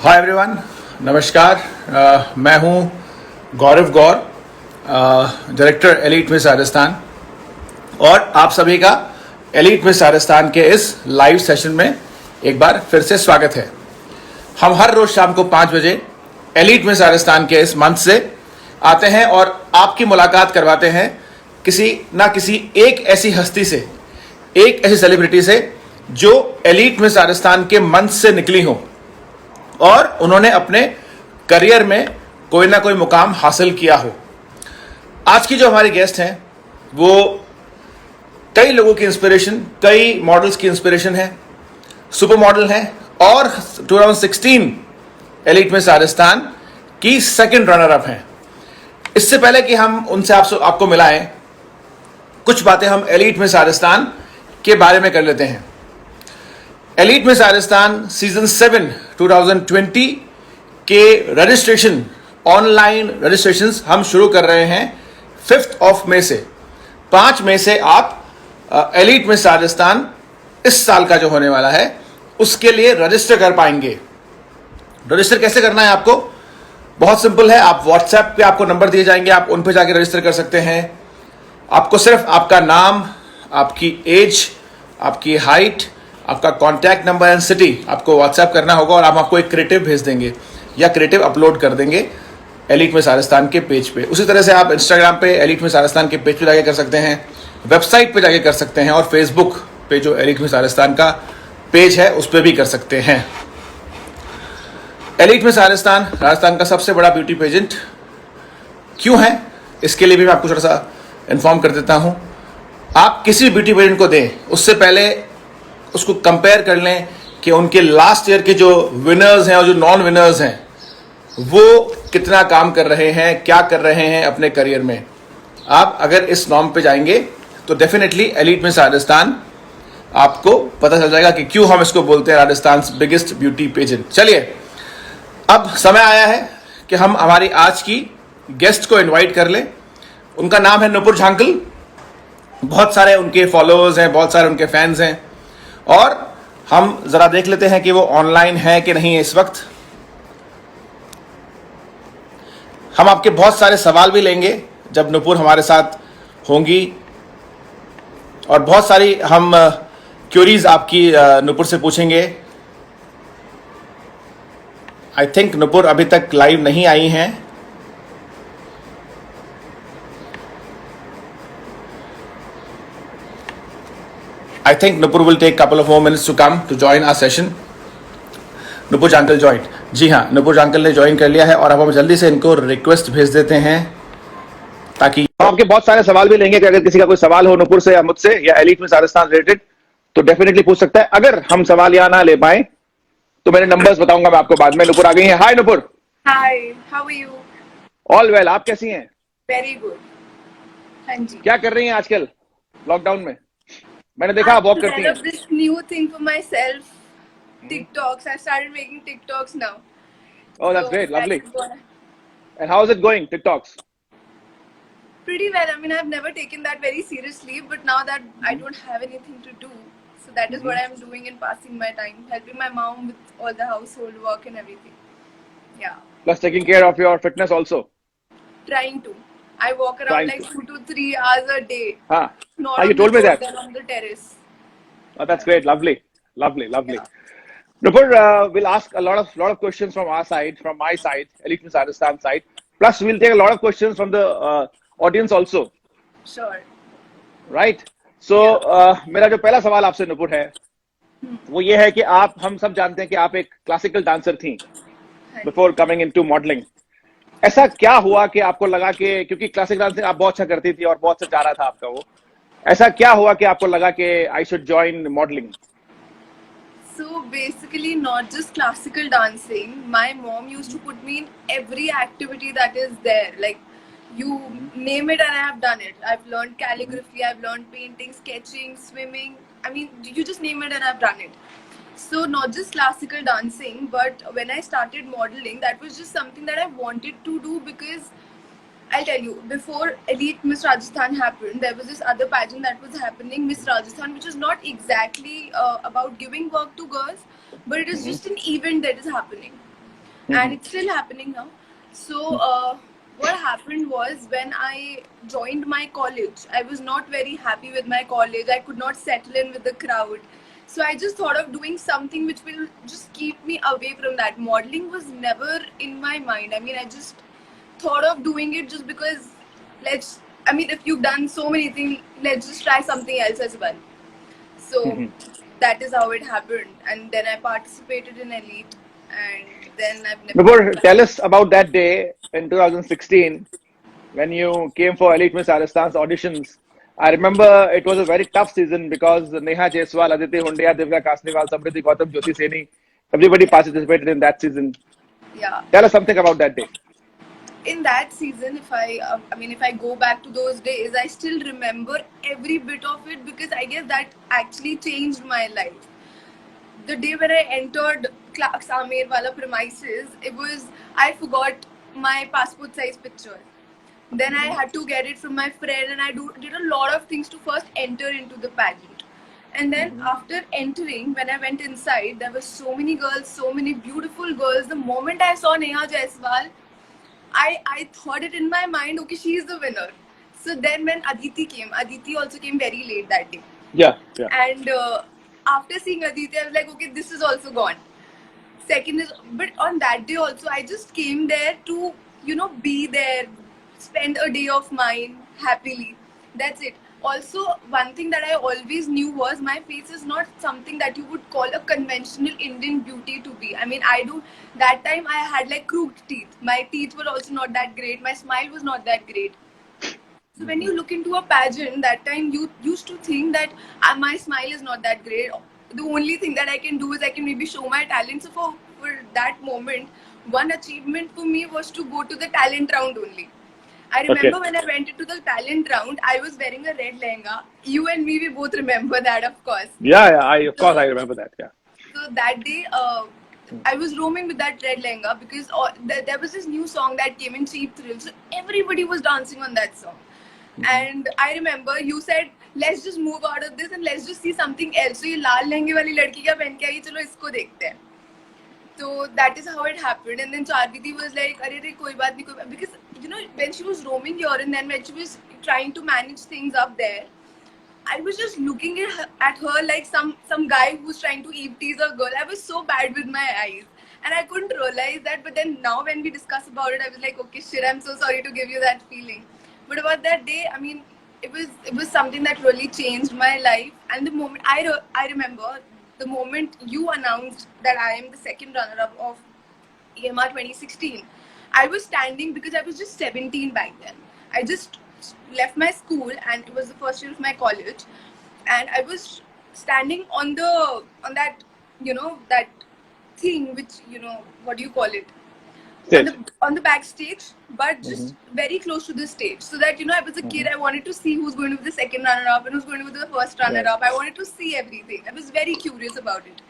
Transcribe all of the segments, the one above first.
Hi everyone, नमस्कार। मैं हूं गौरव गौर, डायरेक्टर एलीट मिस राजस्थान, और आप सभी का एलीट मिस राजस्थान के इस लाइव सेशन में एक बार फिर से स्वागत है। हम हर रोज शाम को 5 बजे एलीट मिस राजस्थान के इस मंच से आते हैं और आपकी मुलाकात करवाते हैं किसी ना किसी एक ऐसी हस्ती से, एक ऐसी सेलिब्रिटी से जो एलीट मिस राजस्थान के मंच से निकली हो और उन्होंने अपने करियर में कोई ना कोई मुकाम हासिल किया हो। आज की जो हमारी गेस्ट हैं वो कई लोगों की इंस्पिरेशन, कई मॉडल्स की इंस्पिरेशन है, सुपर मॉडल हैं और 2016 एलीट मिस राजस्थान की सेकंड रनर अप हैं। इससे पहले कि हम उनसे आपको मिलाएं, कुछ बातें हम एलीट मिस राजस्थान के बारे में कर लेते हैं। एलीट मिस राजस्थान सीजन 7 2020 के रजिस्ट्रेशन, ऑनलाइन रजिस्ट्रेशंस हम शुरू कर रहे हैं 5 मई से। 5 मई से आप एलीट मिस राजस्थान इस साल का जो होने वाला है उसके लिए रजिस्टर कर पाएंगे। रजिस्टर कैसे करना है आपको? बहुत सिंपल है। आप व्हाट्सएप पे आपको नंबर दिए जाएंगे, आप उन पे जाके रजिस्टर कर सकते हैं। आपको सिर्फ आपका नाम, आपकी एज, आपकी हाइट, आपका कॉन्टैक्ट नंबर एंड सिटी आपको व्हाट्सएप करना होगा और हम आपको एक क्रिएटिव भेज देंगे या क्रिएटिव अपलोड कर देंगे एलीट मिस राजस्थान के पेज पे। उसी तरह से आप इंस्टाग्राम पे एलीट मिस राजस्थान के पेज पे जाके कर सकते हैं, वेबसाइट पे जाके कर सकते हैं और फेसबुक पे जो एलीट मिस राजस्थान का पेज है उस पर भी कर सकते हैं। एलीट मिस राजस्थान का सबसे बड़ा ब्यूटी पेजेंट क्यों है, इसके लिए भी मैं आपको थोड़ा सा इन्फॉर्म कर देता हूं। आप किसी भी ब्यूटी पेजेंट को दें उससे पहले उसको कंपेयर कर लें कि उनके लास्ट ईयर के जो विनर्स हैं और जो नॉन विनर्स हैं वो कितना काम कर रहे हैं, क्या कर रहे हैं अपने करियर में। आप अगर इस नॉर्म पे जाएंगे तो डेफिनेटली एलीट मिस राजस्थान आपको पता चल जाएगा कि क्यों हम इसको बोलते हैं राजस्थान बिगेस्ट ब्यूटी पेजेंट। चलिए, अब समय आया है कि हम हमारी आज की गेस्ट को इनवाइट कर लें। उनका नाम है नुपुर झांकल। बहुत सारे उनके फॉलोअर्स हैं, बहुत सारे उनके फैंस हैं और हम जरा देख लेते हैं कि वो ऑनलाइन है कि नहीं है इस वक्त। हम आपके बहुत सारे सवाल भी लेंगे जब नुपुर हमारे साथ होंगी और बहुत सारी हम क्यूरीज आपकी नुपुर से पूछेंगे। आई थिंक नुपुर अभी तक लाइव नहीं आई हैं। I think Nupur will take a couple of more minutes to come to join our session. Nupur Jankal joined. जी हाँ, नुपुर जांकल ने ज्वाइन कर लिया है और अब हम जल्दी से इनको रिक्वेस्ट भेज देते हैं ताकि आपके बहुत सारे सवाल भी लेंगे कि अगर किसी का कोई सवाल हो नुपुर से या मुझसे या एलीट मिस राजस्थान रिलेटेड तो डेफिनेटली पूछ सकता है। अगर हम सवाल यहाँ ना ले पाए तो मेरे नंबर्स बताऊंगा मैं आपको बाद में। नुपुर आ गई है। Hi Nupur. Hi, how are you? All well, आप कैसी हैं? Very good. हाँ जी। क्या कर रही हैं आजकल लॉकडाउन में? मैंने देखा आप वॉक करती हैं। This new thing for myself, TikToks. I started making TikToks now. Oh, that's great, lovely. And how is it going, TikToks? Pretty well. I mean, I've never taken that very seriously, but now that I don't have anything to do, so that is what I'm doing and passing my time, helping my mom with all the household work and everything. Yeah. Plus taking care of your fitness also. Trying to. I walk around like 2 to 3 hours a day. Huh. Not on you told the me road, that. then on the terrace. Oh, that's great. Lovely. Yeah. Nupur, we'll ask a lot of questions from our side, from my side, Elite Miss Rajasthan side. Plus, we'll take a lot of questions from the audience also. Sure. Right? So, मेरा जो पहला सवाल आपसे नुपुर है वो ये है कि हम सब जानते हैं कि आप एक क्लासिकल डांसर थी before coming into modeling. ऐसा क्या हुआ कि आपको लगा कि क्योंकि क्लासिकल डांसिंग आप बहुत अच्छा करती थी और बहुत अच्छा जा रहा था आपका वो, ऐसा क्या हुआ कि आपको लगा कि I should join modelling? So basically not just classical dancing, my mom used to put me in every activity that is there, like you name it and I have done it. I've learned calligraphy, I've learned painting, sketching, swimming, I mean you just name it and I've done it. So not just classical dancing, but when I started modeling, that was just something that I wanted to do because I'll tell you, before Elite Miss Rajasthan happened, there was this other pageant that was happening, Miss Rajasthan, which is not exactly about giving work to girls, but it is just an event that is happening. and it's still happening now. So what happened was, when I joined my college, I was not very happy with my college. I could not settle in with the crowd. So I just thought of doing something which will just keep me away from that. Modeling was never in my mind. I mean, I just thought of doing it just because, if you've done so many things, let's just try something else as well. So that is how it happened. And then I participated in Elite, and then I've never Nupur, looked tell back. us about that day in 2016 when you came for Elite Miss Rajasthan's auditions. I remember it was a very tough season because Neha Jaiswal, Aditi Hundia, Divya Kasniwal, Samriti Gautam, Jyoti Seni, everybody participated in that season. Yeah. Tell us something about that day. In that season, if I go back to those days, I still remember every bit of it, because I guess that actually changed my life. The day when I entered Clark's Amer Wala premises, I forgot my passport size picture. Then I had to get it from my friend, and did a lot of things to first enter into the pageant. And then after entering, when I went inside, there were so many girls, so many beautiful girls. The moment I saw Neha Jaiswal, I thought it in my mind, okay, she is the winner. So then when Aditi also came very late that day. Yeah, yeah. And after seeing Aditi, I was like, okay, this is also gone. Second is, but on that day also, I just came there to, be there, spend a day of mine happily. That's it. Also, one thing that I always knew was, my face is not something that you would call a conventional Indian beauty to be. I mean, that time I had like crooked teeth. My teeth were also not that great. My smile was not that great. So when you look into a pageant, that time you used to think that my smile is not that great. The only thing that I can do is I can maybe show my talent. So for that moment, one achievement for me was to go to the talent round only. I Okay. remember when I went into the talent round, I was wearing a red lehenga. You and me, we both remember that, of course. Yeah, yeah. Of course, So, I remember that. Yeah. so that day, I was roaming with that red lehenga, because there was this new song that came in, Cheap Thrill. So everybody was dancing on that song. And I remember you said, let's just move out of this and let's just see something else. So ये लाल लहंगे वाली लड़की क्या पहन के आई, चलो इसको देखते हैं. So that is how it happened. And then Charviti was like, "Arey, arey, koi baat nahi, koi baat." Because when she was roaming here and then when she was trying to manage things up there, I was just looking at her like some guy who's trying to tease a girl. I was so bad with my eyes, and I couldn't realize that. But then now when we discuss about it, I was like, okay, shit, I'm so sorry to give you that feeling. But about that day, I mean, it was something that really changed my life. And the moment I remember the moment you announced that I am the second runner-up of EMR 2016, I was standing because I was just 17 back then. I just left my school and it was the first year of my college, and I was standing on that that thing which what do you call it, Stage. on the backstage, but just very close to the stage, so that I was a kid. I wanted to see who's going to be the second runner up and who's going to be the first runner up. I wanted to see everything. I was very curious about it.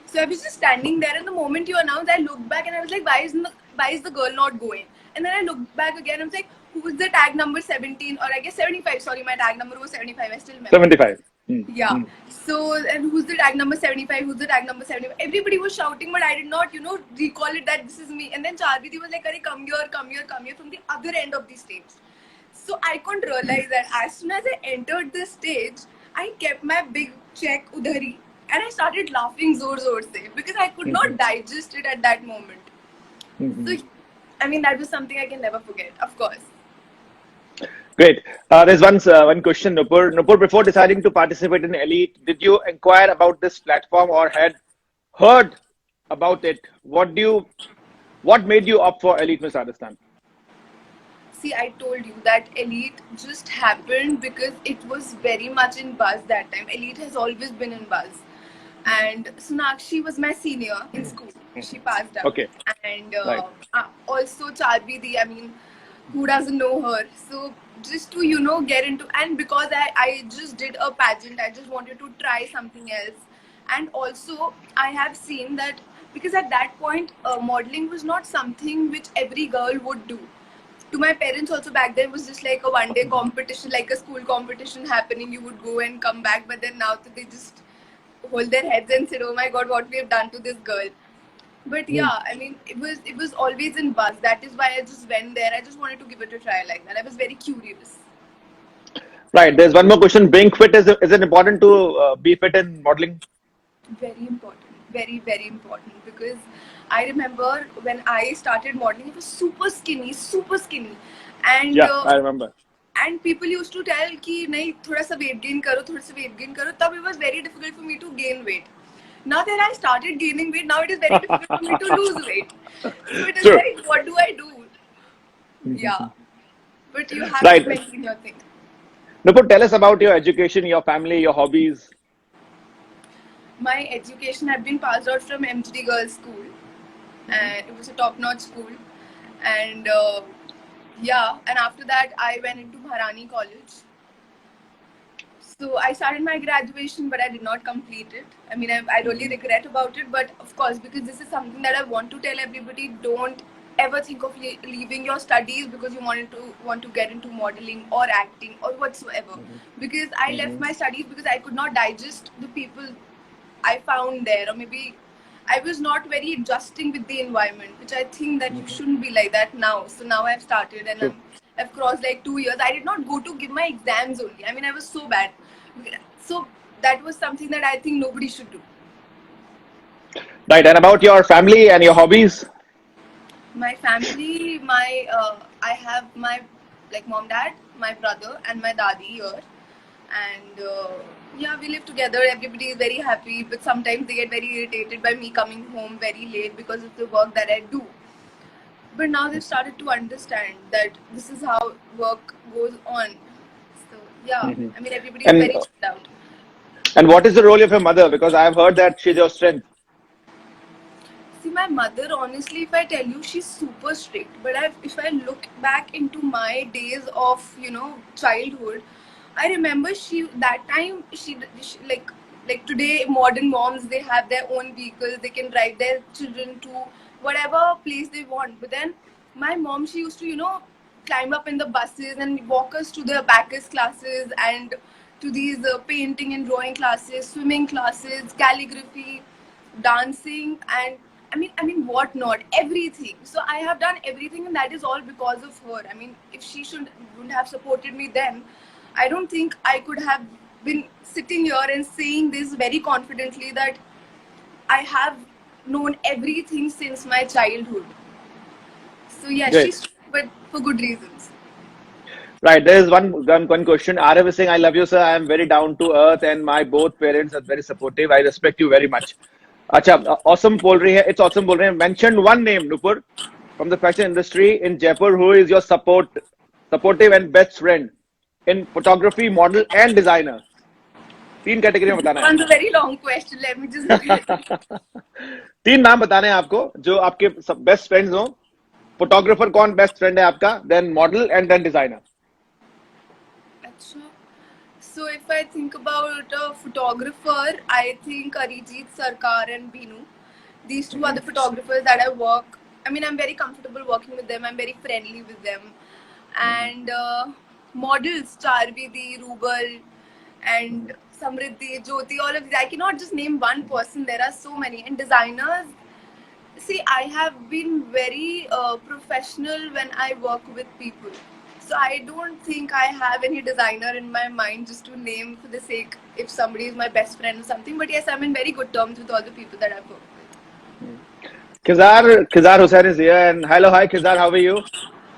So I was just standing there, and the moment you announced, I looked back and I was like, why is the girl not going? And then I looked back again. I was like, who's the tag number 17, or I guess 75? Sorry, my tag number was 75. I still remember. 75. Yeah. So, and who's the tag number 75? Who's the tag number 75? Everybody was shouting, but I did not, recall it that this is me. And then Charviti was like, "Arey, come here, come here, come here," from the other end of the stage. So I couldn't realize that as soon as I entered the stage, I kept my big check udhari, and I started laughing zor se, because I could not digest it at that moment. So, I mean, that was something I can never forget, of course. Great. There's one question, Nupur. Nupur, before deciding to participate in Elite, did you inquire about this platform or had heard about it? What made you opt for Elite Miss Rajasthan? See, I told you that Elite just happened because it was very much in buzz that time. Elite has always been in buzz. And Sonakshi was my senior in school. She passed out. Okay. And Right. also Charvidi, I mean, who doesn't know her? So just to, get into, and because I just did a pageant, I just wanted to try something else. And also, I have seen that, because at that point, modeling was not something which every girl would do. To my parents also back then, was just like a one-day competition, like a school competition happening. You would go and come back. But then now they just hold their heads and say, "Oh my God, what we have done to this girl." But yeah, I mean, it was always in buzz. That is why I just went there. I just wanted to give it a try like that. I was very curious. Right. There's one more question. Being fit, is it important to be fit in modeling? Very important, very very important, because I remember when I started modeling, it was super skinny, and Yeah, I remember. and people used to tell कि नहीं थोड़ा सा weight gain करो, थोड़ा सा weight gain करो. तब it was very difficult for me to gain weight. Now that I started gaining weight, now it is very difficult for me to lose weight. So it is True. like, what do I do? Yeah, but you have Right. to maintain your thing. Nupur, tell us about your education, your family, your hobbies. My education had been passed out from MGD Girls School, and it was a top-notch school. And yeah, and after that, I went into Bharani College. So I started my graduation, but I did not complete it. I mean, I really regret about it. But of course, because this is something that I want to tell everybody, don't ever think of leaving your studies because you want to get into modeling or acting or whatsoever. Because I left my studies because I could not digest the people I found there, or maybe I was not very adjusting with the environment, which I think that you shouldn't be like that now. So now I've started, and True. I've crossed like 2 years. I did not go to give my exams only. I mean, I was so bad. So that was something that I think nobody should do. Right. And about your family and your hobbies. My family, I have my like mom, dad, my brother, and my dadi here, and yeah, we live together. Everybody is very happy, but sometimes they get very irritated by me coming home very late because of the work that I do. But now they've started to understand that this is how work goes on. So yeah, I mean, everybody is And very chilled out. and what is the role of your mother? Because I have heard that she's your strength. See, my mother, honestly, if I tell you, she's super strict. But if I look back into my days of, childhood, I remember that time she like today, modern moms, they have their own vehicles. They can drive their children to whatever place they want. But then my mom, she used to, climb up in the buses and walk us to the Bacchus classes and to these painting and drawing classes, swimming classes, calligraphy, dancing, and I mean what not, everything. So I have done everything, and that is all because of her. I mean, if she wouldn't have supported me then, I don't think I could have been sitting here and saying this very confidently that I have known everything since my childhood. So yeah, Great. but for good reasons. Right. There is one question. Arav is saying, I love you, sir. I am very down to earth, and my both parents are very supportive. I respect you very much. Acha, awesome बोल रही है. It's awesome बोल रहे हैं. Mention one name, Nupur, from the fashion industry in Jaipur, who is your supportive and best friend in photography, model, and designer. तीन category में बताना One's a very long question. Let me just look at it. है. तीन नाम बताने हैं आपको जो आपके बेस्ट फ्रेंड्स हो. फोटोग्राफर कौन बेस्ट फ्रेंड है आपका, then model and then designer. Acha. So if I think about a photographer, I think Arijit Sarkar and Binu. These two are the photographers that I work. I mean, I'm very comfortable working with them. I'm very friendly with them. And models, Charvidi, Rubal, and Samriddhi, Jyoti, all of these. I cannot just name one person. There are so many. And designers, see, I have been very professional when I work with people. So I don't think I have any designer in my mind just to name for the sake if somebody is my best friend or something. But yes, I'm in very good terms with all the people that I've worked with. Khizar Hussain is here, and hello, hi Khizar, how are you?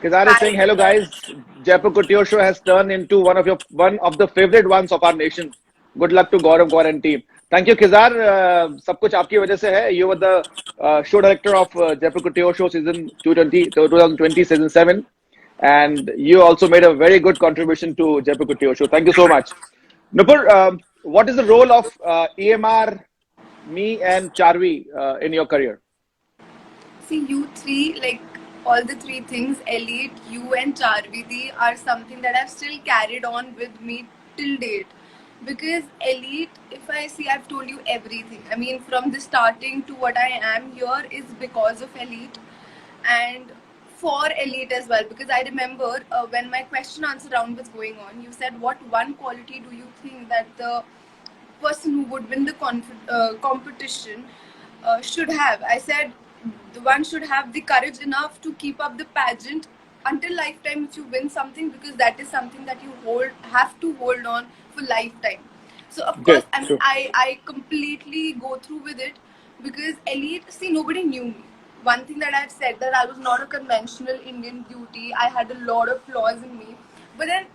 Khizar is Hi, saying, hello Siddharth. guys, Jaipur Couture Show has turned into one of the favorite ones of our nation. Good luck to Gaurav Gaur and team. Thank you, Khizar. सब कुछ आपकी वजह से है. You were the show director of Jaipur Couture Show season 2020 season 7, and you also made a very good contribution to Jaipur Couture Show. Thank you so much. Nupur, what is the role of EMR, me, and Charvi in your career? See, you three, like all the three things, Elite, you and Charvidi, are something that I've still carried on with me till date. Because Elite, if I see, I've told you everything. I mean, from the starting to what I am here is because of Elite and for Elite as well. Because I remember when my question answer round was going on, you said, what one quality do you think that the person who would win the competition should have? I said the one should have the courage enough to keep up the pageant until lifetime if you win something, because that is something that you have to hold on for lifetime. So of True, course, I mean, true. I completely go through with it, because elite, see, nobody knew me. One thing that I've said, that I was not a conventional Indian beauty. I had a lot of flaws in me, but then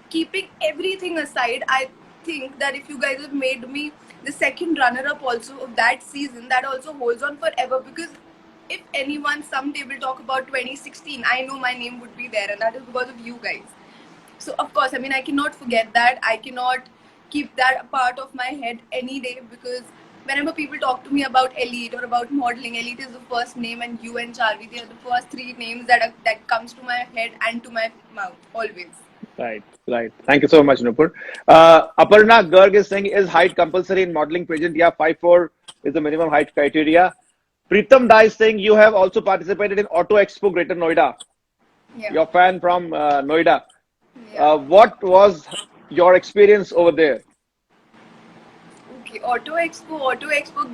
keeping everything aside, I think that if you guys have made me the second runner-up also of that season, that also holds on forever, because if anyone someday will talk about 2016, I know my name would be there, and that is because of you guys. So of course, I mean, I cannot forget that. I cannot keep that a part of my head any day, because whenever people talk to me about elite or about modeling, elite is the first name, and you and Charvi, they are the first three names that comes to my head and to my mouth always. Right, right. Thank you so much, Nupur. Aparna Garg is saying, is height compulsory in modeling pageant? Yeah, 5'4" is the minimum height criteria. Pritam Da is saying, you have also participated in Auto Expo Greater Noida. Yeah, Your fan from Noida. yeah. What was your experience over there? Okay, Auto Expo.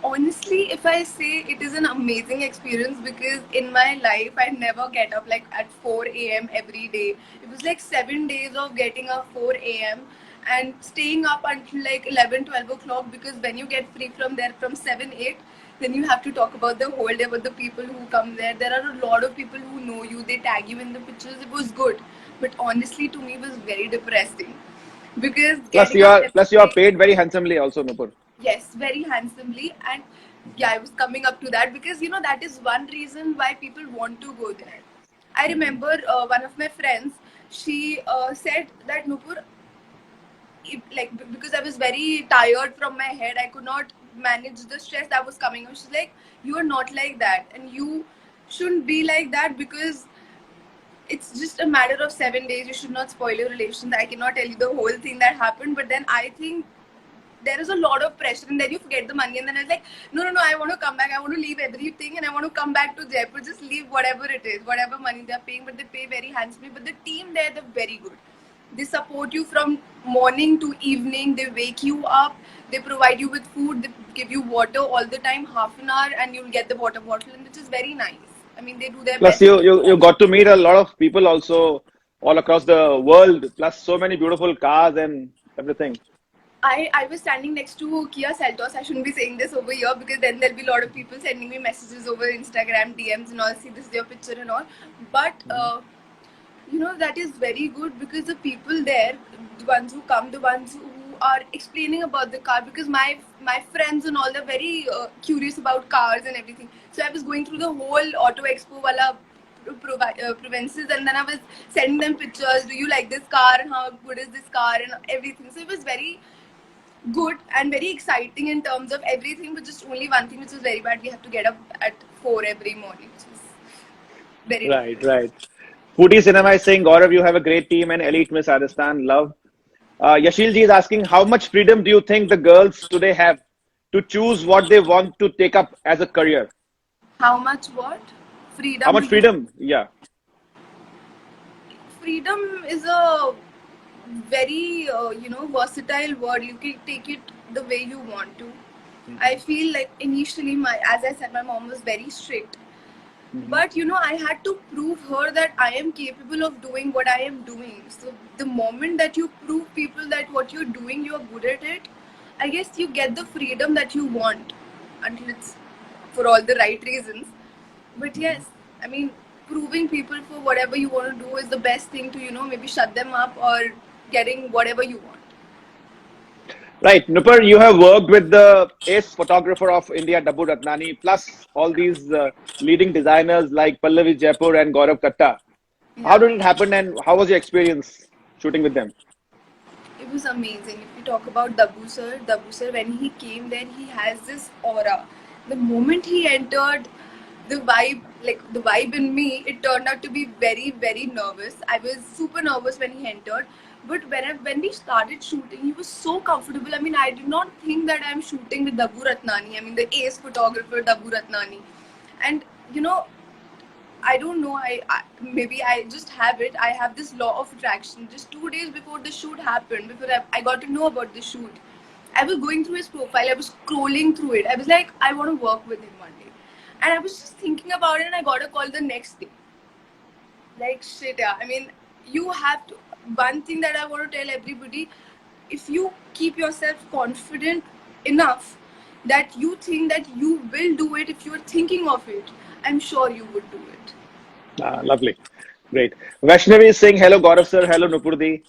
Honestly, if I say, it is an amazing experience, because in my life I never get up like at 4 a.m. every day. It was like 7 days of getting up 4 a.m. and staying up until like 11, 12 o'clock, because when you get free from there from 7, 8, then you have to talk about the whole day, about the people who come there. There are a lot of people who know you, they tag you in the pictures. It was good. But honestly, to me, it was very depressing, because getting up Plus every you are day. paid very handsomely also, Nupur. Yes, very handsomely. And yeah, I was coming up to that, because that is one reason why people want to go there. I remember one of my friends, she said that, Nupur, because I was very tired from my head, I could not manage the stress that was coming on. She's like, you are not like that, and you shouldn't be like that, because it's just a matter of 7 days. You should not spoil your relations. I cannot tell you the whole thing that happened, but then I think there is a lot of pressure, and then you forget the money, and then I was like, no, no, no, I want to come back, I want to leave everything, and I want to come back to Jaipur. Just leave whatever it is, whatever money they're paying, but they pay very handsomely. But the team there, they're very good. They support you from morning to evening. They wake you up, they provide you with food, they give you water all the time, half an hour, and you'll get the water bottle, and which is very nice. I mean, they do their Plus best to keep you you. got to meet a lot of people also all across the world. Plus so many beautiful cars and everything. I was standing next to Kia Seltos. I shouldn't be saying this over here, because then there'll be a lot of people sending me messages over Instagram, DMs, and all. See, this is your picture and all. But that is very good, because the people there, the ones who come, the ones who are explaining about the car, because my friends and all, they're very curious about cars and everything. So I was going through the whole Auto Expo wala provinces, and then I was sending them pictures. Do you like this car, and how good is this car, and everything. So it was very good and very exciting in terms of everything, but just only one thing which is very bad: we have to get up at 4 every morning, which is very Right, difficult. right. Foodie Cinema is saying, Gaurav, you have a great team and elite Miss Rajasthan. Love. Yashil ji is asking, how much freedom do you think the girls today have to choose what they want to take up as a career? How much what How freedom much do you? freedom? Yeah. Freedom is a very versatile word. You can take it the way you want to. I feel like initially, as I said, my mom was very strict. Mhm. But I had to prove her that I am capable of doing what I am doing. So the moment that you prove people that what you're doing, you're good at it, I guess you get the freedom that you want, until it's for all the right reasons. But Mhm. yes, I mean, proving people for whatever you want to do is the best thing to, maybe shut them up, or getting whatever you want. Right. Nupur, you have worked with the ace photographer of India, Dabur Ratnani, plus all these leading designers like Pallavi Jaipur and Gaurav Katta. How Yeah. did it happen and how was your experience shooting with them? It was amazing. If you talk about Dabu sir, when he came there, he has this aura. The moment he entered, the vibe in me, it turned out to be very, very nervous. I was super nervous when he entered. But when we started shooting, he was so comfortable. I mean, I did not think that I'm shooting with Dabu Ratnani. I mean, the ace photographer, Dabu Ratnani. And, you know, I don't know. Maybe I just have it. I have this law of attraction. Just 2 days before the shoot happened, before I got to know about the shoot, I was going through his profile. I was scrolling through it. I was like, I want to work with him one day. And I was just thinking about it, and I got a call the next day. Like shit, yeah. I mean, you have to. One thing that I want to tell everybody: if you keep yourself confident enough that you think that you will do it, if you are thinking of it, I'm sure you would do it. Lovely. Great. Vaishnavi is saying hello, Gaurav sir. Hello, Nupurdi.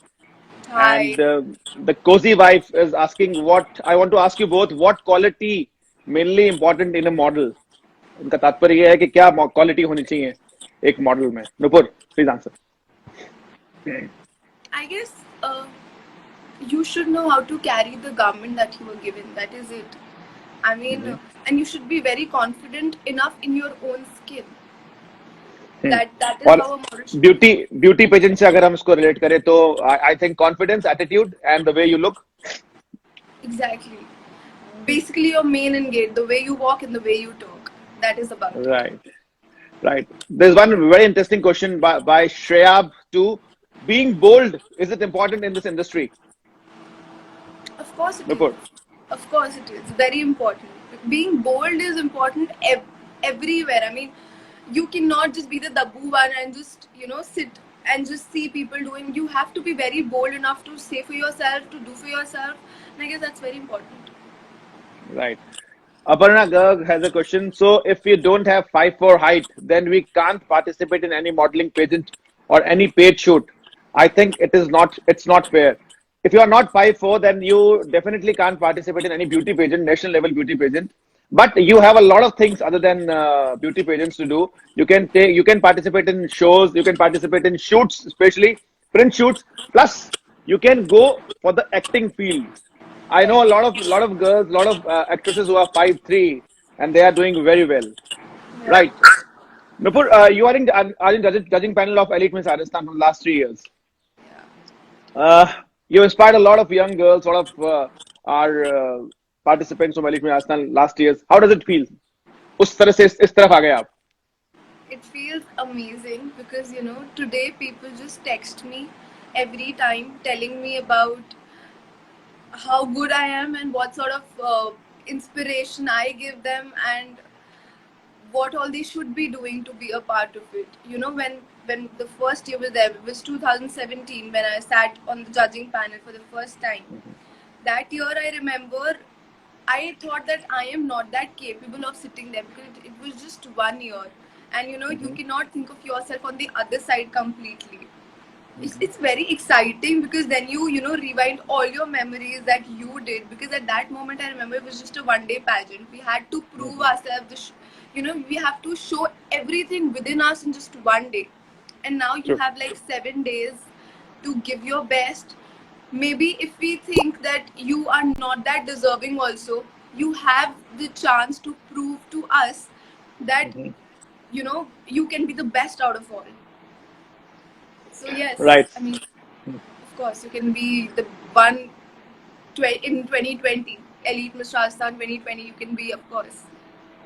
Hi. And the cozy wife is asking what I want to ask you both. What quality mainly important in a model? उनका तात्पर्य ये है कि क्या quality होनी चाहिए एक model में. Nupur, please answer. I guess you should know how to carry the garment that you were given. That is it. I mean, and you should be very confident enough in your own skin. That is और how a model should be. Beauty pageant से अगर हम इसको relate करें तो I think confidence, attitude and the way you look. Exactly. Basically, your main and gate, the way you walk and the way you talk. That is about it. Right. Right. There's one very interesting question by Shreyab too. Being bold, is it important in this industry? Of course it Nupur. is. Of course it is. Very important. Being bold is important everywhere. I mean, you cannot just be the daboo one and just, sit and just see people doing. You have to be very bold enough to say for yourself, to do for yourself. And I guess that's very important. Right. Aparna Garg has a question. So, if you don't have 5'4" height, then we can't participate in any modeling pageant or any paid shoot. I think it's not fair. If you are not 5'4", then you definitely can't participate in any beauty pageant, national level beauty pageant. But you have a lot of things other than beauty pageants to do. You can participate in shows, you can participate in shoots, especially print shoots. Plus, you can go for the acting field. I know a lot of girls, a lot of actresses who are 5'3", and they are doing very well. Yeah. Right. Nupur, you are in judging panel of Elite Miss Rajasthan from the last 3 years. You inspired a lot of young girls, a lot of our participants from Elite Miss Rajasthan last years. How does it feel? उस तरह से इस तरफ आ गए आप. It feels amazing because, today people just text me every time telling me about how good I am and what sort of inspiration I give them and what all they should be doing to be a part of it. When the first year was there, it was 2017 when I sat on the judging panel for the first time. That year I remember I thought that I am not that capable of sitting there because it was just 1 year. And you cannot think of yourself on the other side completely. It's very exciting because then you rewind all your memories that you did, because at that moment I remember it was just a one-day pageant. We had to prove ourselves. We have to show everything within us in just one day, and now you have like 7 days to give your best. Maybe if we think that you are not that deserving also, you have the chance to prove to us that you can be the best out of all. So yes, Right. I mean, of course, you can be the one in 2020 Elite Miss Rajasthan 2020. You can be, of course.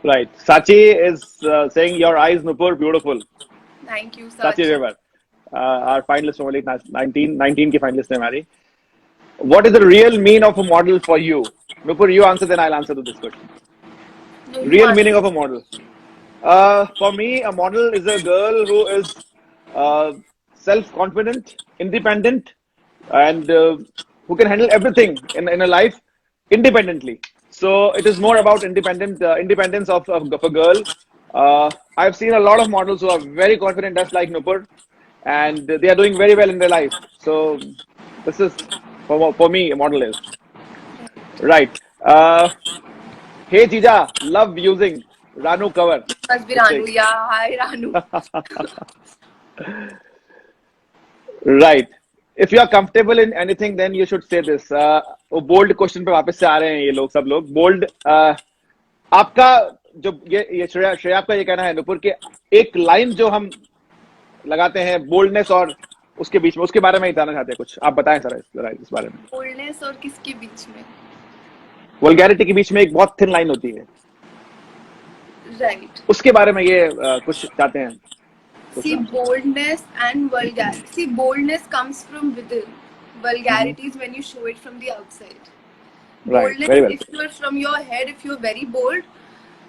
Right. Sachi is saying your eyes, Nupur, beautiful. Thank you, Sachi Sachi. River, our finalist from Elite 19 की finalist है हमारी. What is the real mean of a model for you? Nupur, you answer, then I'll answer to this question. No, you Real answer. meaning of a model. For me, a model is a girl who is self-confident, independent, and who can handle everything in a life independently. So it is more about independence of a girl. I've seen a lot of models who are very confident, just like Nupur, and they are doing very well in their life. So this is for me, a model is right. Hey Jija, love using Ranu cover. Must be It's Ranu. Yeah, hi Ranu. Right. If you are comfortable in anything, then you should say this. वो bold question पे वापस से आ रहे हैं ये लोग सब लोग. Bold. आपका जो ये श्रेया आपका ये कहना है नुपुर के एक लाइन जो हम लगाते हैं boldness और उसके बीच में, उसके बारे में ही जानना चाहते हैं कुछ. आप बताएं जरा इस बारे में. Boldness और किसके बीच में? Vulgarity के बीच में एक बहुत thin line होती है. Right. उसके बारे में ये कुछ चाहते हैं. See, boldness and vulgarity. See, boldness comes from within. Vulgarity is when you show it from the outside. Right. Boldness, Very well. if you're from your head, if you're very bold,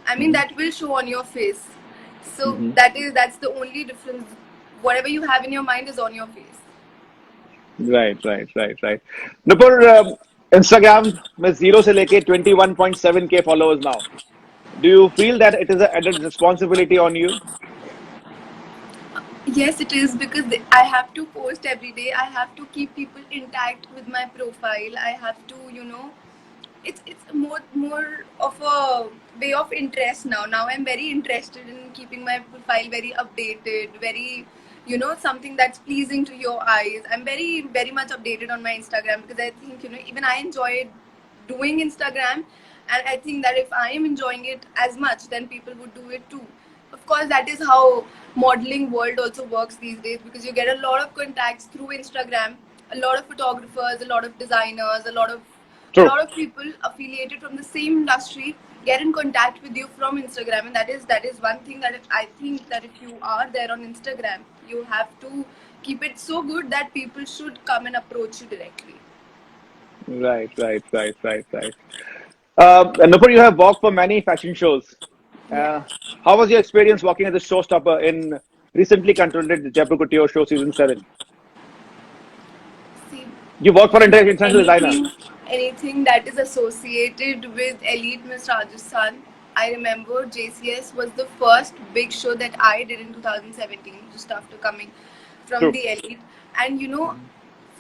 I mean, that will show on your face. So Mhm. that's the only difference. Whatever you have in your mind is on your face. Right. Nupur, Instagram में 0 से लेके 21.7K followers now. Do you feel that it is an added responsibility on you? Yes, it is because I have to post every day. I have to keep people intact with my profile. I have to, it's more of a way of interest now. Now I'm very interested in keeping my profile very updated, very, something that's pleasing to your eyes. I'm very much updated on my Instagram because I think, even I enjoy doing Instagram, and I think that if I am enjoying it as much, then people would do it too. Of course, that is how modeling world also works these days, because you get a lot of contacts through Instagram, a lot of photographers, a lot of designers, a True. lot of people affiliated from the same industry get in contact with you from Instagram, and that is one thing that I think that if you are there on Instagram, you have to keep it so good that people should come and approach you directly. Right. Nupur, you have walked for many fashion shows. Yeah. Uh, how was your experience walking as a showstopper in recently concluded Jaipur Couture Show Season 7? See, You worked for an international designer. anything that is associated with Elite Miss Rajasthan. I remember JCS was the first big show that I did in 2017, just after coming from True. the Elite. And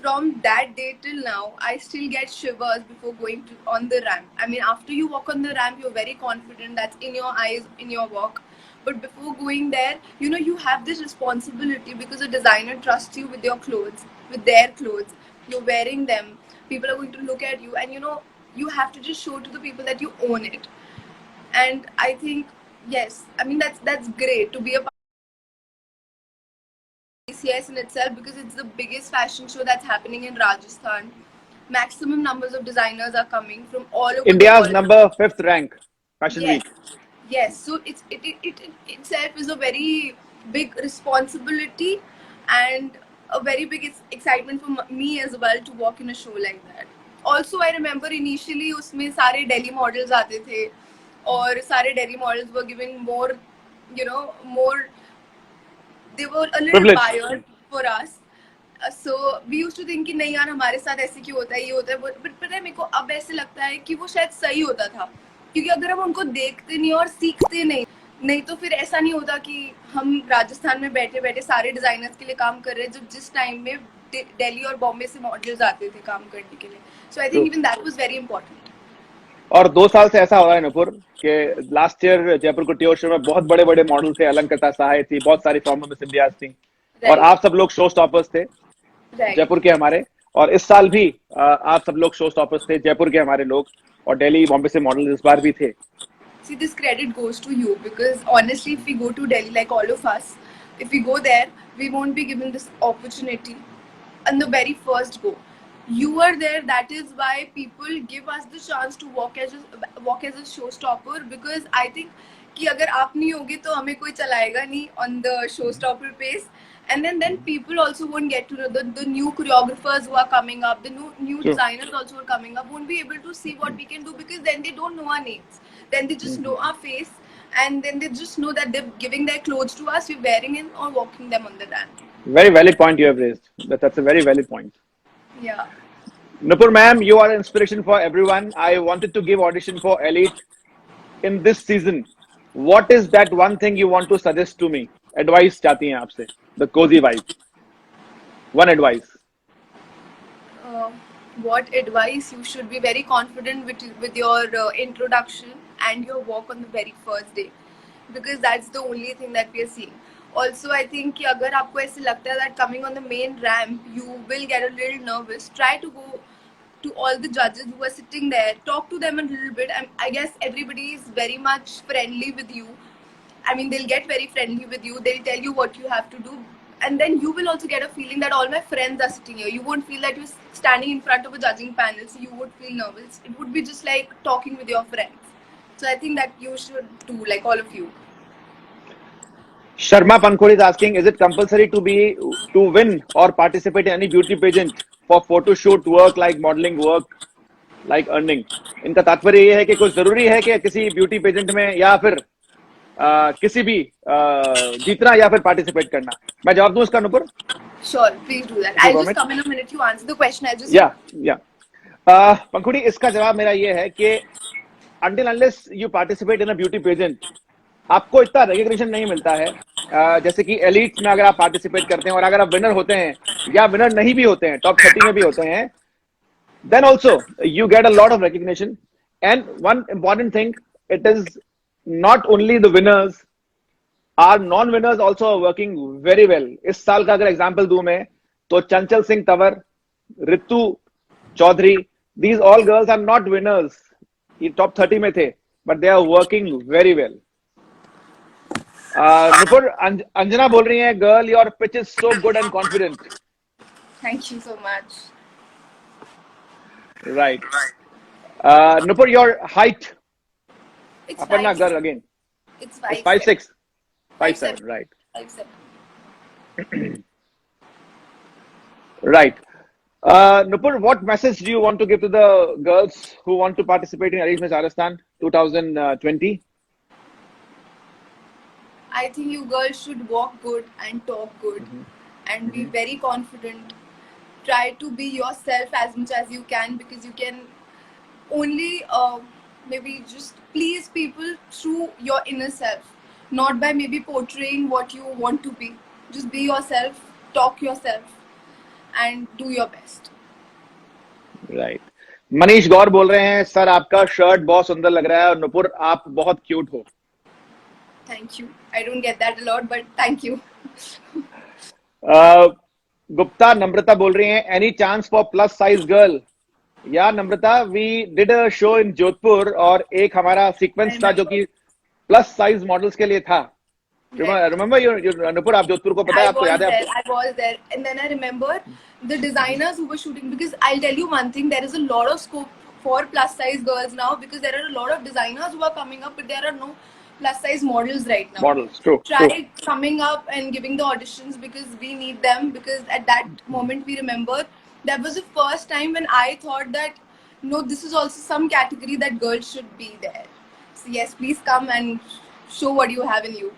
from that day till now, I still get shivers before going on the ramp. I mean, after you walk on the ramp, you're very confident. That's in your eyes, in your walk. But before going there, you have this responsibility because a designer trusts you with your clothes, with their clothes. You're wearing them. People are going to look at you, and you have to just show to the people that you own it. And I think, yes, I mean that's great to be a ACS in itself, because it's the biggest fashion show that's happening in Rajasthan. Maximum numbers of designers are coming from all over the India's world. number fifth rank Fashion Yes, Week. yes. So it itself is a very big responsibility and a very big excitement for me as well to walk in a show like that. Also, I remember initially उसमें सारे Delhi models आते थे और सारे Delhi models were given more, they were a little Privilege. biased for us. So we used to think कि नहीं यार हमारे साथ ऐसे क्यों होता है, ये होता है, बट पता है मेरे को अब ऐसे लगता है कि वो शायद सही होता था, क्योंकि अगर हम उनको देखते नहीं और सीखते नहीं तो फिर ऐसा नहीं होता कि हम राजस्थान में बैठे बैठे सारे डिजाइनर्स के लिए काम कर रहे हैं, जो जिस टाइम में दिल्ली और बॉम्बे से मॉडल्स आते थे काम करने के लिए. So I think True. Even that was very important. और 2 साल से ऐसा हो रहा है नुपुर कि लास्ट ईयर जयपुर कुटियोर शो में बहुत बड़े बड़े मॉडल थे, अलंकृता सहाय थी, बहुत सारी फॉर्मर मिस इंडियाज थी, और राइट आप सब लोग शो स्टॉपर्स थे राइट. जयपुर के हमारे. और इस साल भी आप सब लोग शो स्टॉपर्स थे, जयपुर के हमारे लोग, और दिल्ली बॉम्बे से मॉडल इस बार भी थे. See, this credit goes to you, because honestly, if we go to Delhi, like all of us, if we go there, we won't be given this opportunity on the very first go. You are there. That is why people give us the chance to walk as a showstopper, because I think कि अगर आप नहीं होगे तो हमें कोई चलाएगा नहीं on the showstopper pace. And then people also won't get to know the new choreographers who are coming up, the new True. designers also are coming up, won't be able to see what we can do, because then they don't know our names. Then they just know our face, and then they just know that they're giving their clothes to us, we're wearing it or walking them on the ramp. Very valid point you have raised. That's a very valid point. Yeah. Nupur ma'am, you are an inspiration for everyone. I wanted to give audition for Elite in this season. What is that one thing you want to suggest to me? Advice चाहती हैं आपसे. The cozy vibe. One advice. uh, what advice? You should be very confident with your introduction and your walk on the very first day, because that's the only thing that we are seeing. Also, I think कि अगर आपको ऐसे लगता है that coming on the main ramp you will get a little nervous, try to go to all the judges who are sitting there, talk to them a little bit, and I guess everybody is very much friendly with you. I mean, they'll get very friendly with you. They'll tell you what you have to do. And then you will also get a feeling that all my friends are sitting here. You won't feel that you're standing in front of a judging panel, so you would feel nervous. It would be just like talking with your friends. So I think that you should do, like all of you. Sharma Pankhori is asking, is it compulsory to win or participate in any beauty pageant for photo shoot work like modeling work? like earning. इनका तात्पर्य ये है कि कुछ जरूरी है कि किसी ब्यूटी पेजेंट में या फिर किसी भी जीतना या फिर पार्टिसिपेट करना. मैं जवाब दूं इसका Nupur? Sure, please do that. If you I'll just permit. come in a minute. You answer the question. I just या या पंखुड़ी, इसका जवाब मेरा ये है कि until unless you participate in a beauty pageant, आपको इतना रिकग्निशन नहीं मिलता है. जैसे कि एलिट्स में अगर आप पार्टिसिपेट करते हैं और अगर आप विनर होते हैं या विनर नहीं भी होते हैं, टॉप 30 में भी होते हैं, then also you get a lot of recognition. And one important thing, it is not only the winners, our non-winners also are working very well. इस साल का अगर एग्जांपल दूं मैं, तो Chanchal Singh Tanwar, Ritu Chaudhary, these all girls are not winners. ये top 30 में थे, but they are working very well. Nupur, Anjana बोल रही है, girl, your pitch is so good and confident. thank you so much. Right. Nupur, your height. It's Aparna, 5'6". girl again. It's It's 5'6". 5'6". 5'7". 5'7", right. 5'7". Right. Nupur, what message do you want to give to the girls who want to participate in Elite Miss Rajasthan 2020? I think you girls should walk good and talk good and be very confident. Try to be yourself as much as you can, because you can only maybe just please people through your inner self, not by maybe portraying what you want to be. Just be yourself, talk yourself, and do your best. Right. Manish गौर बोल रहे हैं, sir आपका shirt बहुत सुंदर लग रहा है और नुपुर आप बहुत क्यूट हो. Thank you. I don't get that a lot, but thank you. Gupta नम्रता बोल रही हैं, any chance for plus size girl? या Namrata, we did a show in Jodhpur और एक हमारा सीक्वेंस था जो कि प्लस साइज मॉडल्स के लिए था. Remember Nupur, आप जोधपुर को पता है, आपको याद है? I was there, and then I remember the designers who were shooting, because I'll tell you one thing, there is a lot of scope for plus size girls now, because there are a lot of designers who are coming up, but there are no plus size models right now. Models, true. Try true. coming up and giving the auditions, because we need them, because at that moment we remember that was the first time when I thought that no, this is also some category that girls should be there. So yes, please come and show what you have in you.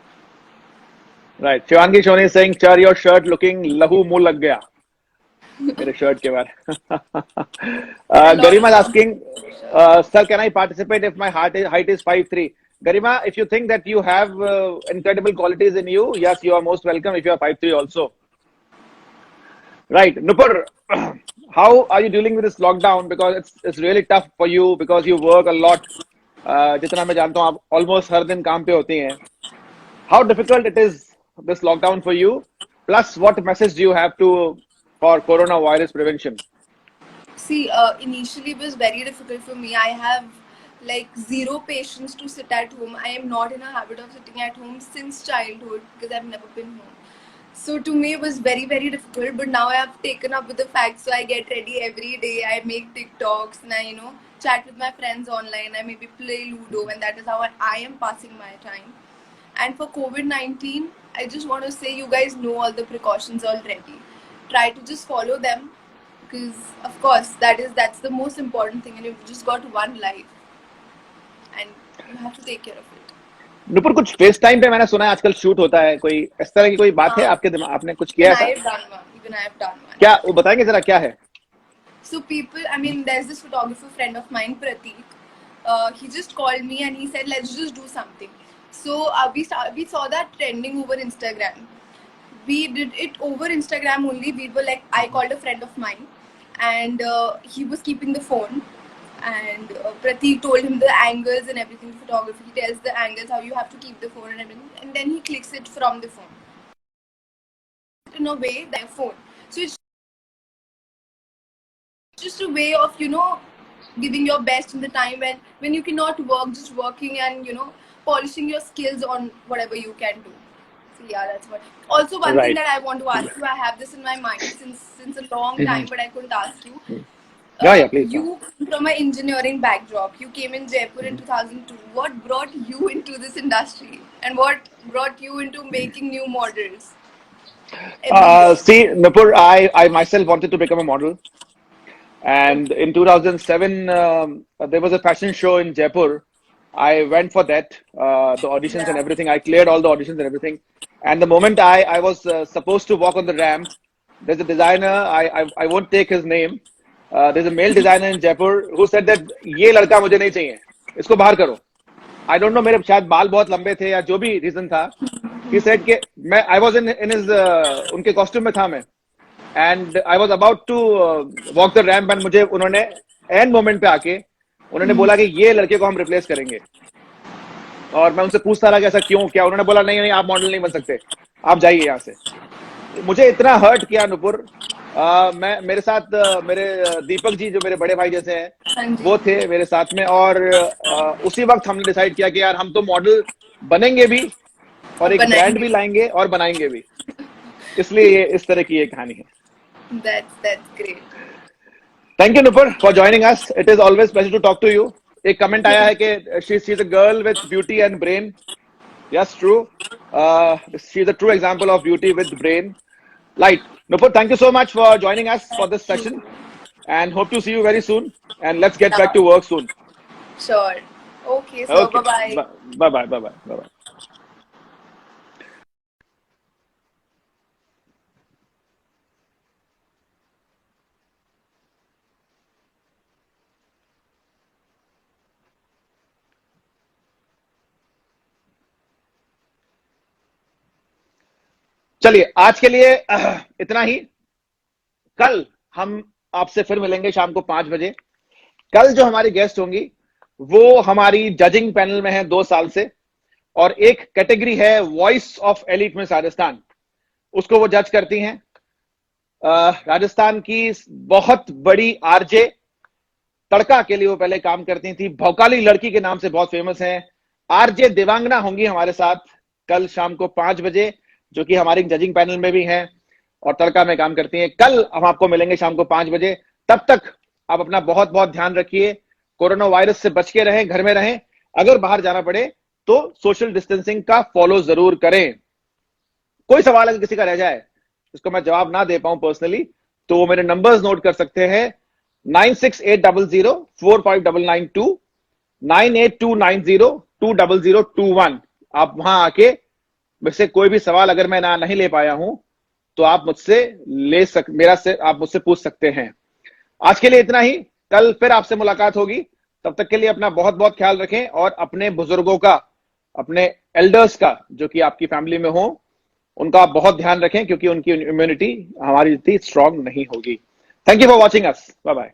Right. Shivangi Shoni is saying, "Char, your shirt looking lahu muh lag gaya." मेरे shirt के बारे. Garima is asking, sir, can I participate if my height is 5'3"? Garima, if you think that you have incredible qualities in you, yes, you are most welcome if you are 5'3" also. Right. Nupur, how are you dealing with this lockdown? Because it's really tough for you because you work a lot. जितना मैं जानता हूँ, आप almost हर दिन काम पे होती हैं. How difficult it is, this lockdown, for you? Plus, what message do you have for coronavirus prevention? See, initially it was very difficult for me. I have like zero patience to sit at home. I am not in a habit of sitting at home since childhood, because I've never been home. So to me it was very, very difficult. But now I have taken up with the fact. So I get ready every day. I make TikToks and I, chat with my friends online. I maybe play Ludo, and that is how I am passing my time. And for COVID-19, I just want to say, you guys know all the precautions already. Try to just follow them, because of course that's the most important thing, and you've just got one life and you have to take care of it. Nupur, कुछ face time पे मैंने सुना है आजकल shoot होता है, कोई इस तरह की कोई बात है आपके दिमाग, आपने कुछ किया है? Even I have done one. क्या वो बताएंगे जरा, क्या है? So people, there's this photographer friend of mine, Pratik. He just called me and he said, let's just do something. So we saw that trending over Instagram. We did it over Instagram only. We were like, I called a friend of mine, and he was keeping the phone, and Pratik told him the angles and everything. The photography, he tells the angles, how you have to keep the phone and everything, and then he clicks it from the phone. In a way, that phone. So it's just a way of giving your best in the time when you cannot work, just working and polishing your skills on whatever you can do. So yeah, that's what. Also, one thing that I want to ask you, I have this in my mind since a long time, but I couldn't ask you. Yeah, please. You come from an engineering backdrop. You came in Jaipur in 2002. What brought you into this industry, and what brought you into making new models? See, Nupur, I myself wanted to become a model. And in 2007, there was a fashion show in Jaipur. I went for that, the auditions and everything. I cleared all the auditions and everything. And the moment I was supposed to walk on the ramp, there's a designer. I won't take his name. There's a male designer in Jaipur who said that ये लड़का मुझे नहीं चाहिए, इसको बाहर करो. I don't know, मेरे शायद बाल बहुत लंबे थे या जो भी रीजन था. He said कि मैं I was in his उनके कॉस्ट्यूम में था मैं. And I was about to walk the ramp and मुझे उन्होंने एंड मोमेंट पे आके उन्होंने बोला कि ये लड़के को हम रिप्लेस करेंगे. और मैं उनसे पूछता रहा कि ऐसा क्यों, क्या? उन्होंने बोला नहीं नहीं, आप मॉडल नहीं बन सकते, आप जाइए यहाँ से. मुझे इतना हर्ट किया नुपुर. मैं मेरे साथ मेरे दीपक जी जो मेरे बड़े भाई जैसे हैं वो थे मेरे साथ में. और उसी वक्त हमने डिसाइड किया कि यार हम तो मॉडल बनेंगे भी और एक ब्रांड भी लाएंगे और बनाएंगे भी. इसलिए ये इस तरह की ये कहानी है. That's great. Thank you, Nupur, for joining us. It is always pleasure to talk to you. एक कमेंट आया है कि she's a girl with beauty and brain. Yes, true. She's a true example of beauty with brain. Like, Nupur, thank you so much for joining us for this session, and hope to see you very soon. And let's get back to work soon. Sure. Okay. So Okay. bye-bye. Bye-bye. Bye-bye. Bye-bye. चलिए आज के लिए इतना ही. कल हम आपसे फिर मिलेंगे शाम को 5 बजे. कल जो हमारी गेस्ट होंगी वो हमारी जजिंग पैनल में है 2 साल से, और एक कैटेगरी है voice of elite miss Rajasthan, उसको वो जज करती हैं. राजस्थान की बहुत बड़ी आरजे तड़का के लिए वो पहले काम करती थी, भौकाली लड़की के नाम से बहुत फेमस हैं. आरजे देवांगना होंगी हमारे साथ कल शाम को 5 बजे, जो कि हमारे जजिंग पैनल में भी हैं और तड़का में काम करती हैं. कल हम आपको मिलेंगे शाम को 5 बजे. तब तक आप अपना बहुत बहुत ध्यान रखिए. कोरोना वायरस से बच के रहें, घर में रहें. अगर बाहर जाना पड़े तो सोशल डिस्टेंसिंग का फॉलो जरूर करें. कोई सवाल अगर किसी का रह जाए जिसको मैं जवाब ना दे पाऊं पर्सनली, तो वो मेरे नंबर्स नोट कर सकते हैं. 9680045992, 9829020021. आप वहां आके मुझसे कोई भी सवाल अगर मैं नहीं ले पाया हूं तो आप मुझसे आप मुझसे पूछ सकते हैं. आज के लिए इतना ही. कल फिर आपसे मुलाकात होगी. तब तक के लिए अपना बहुत बहुत ख्याल रखें और अपने बुजुर्गों का, अपने एल्डर्स का जो कि आपकी फैमिली में हो, उनका आप बहुत ध्यान रखें, क्योंकि उनकी इम्यूनिटी हमारी जितनी स्ट्रांग नहीं होगी. Thank you for watching us. Bye bye.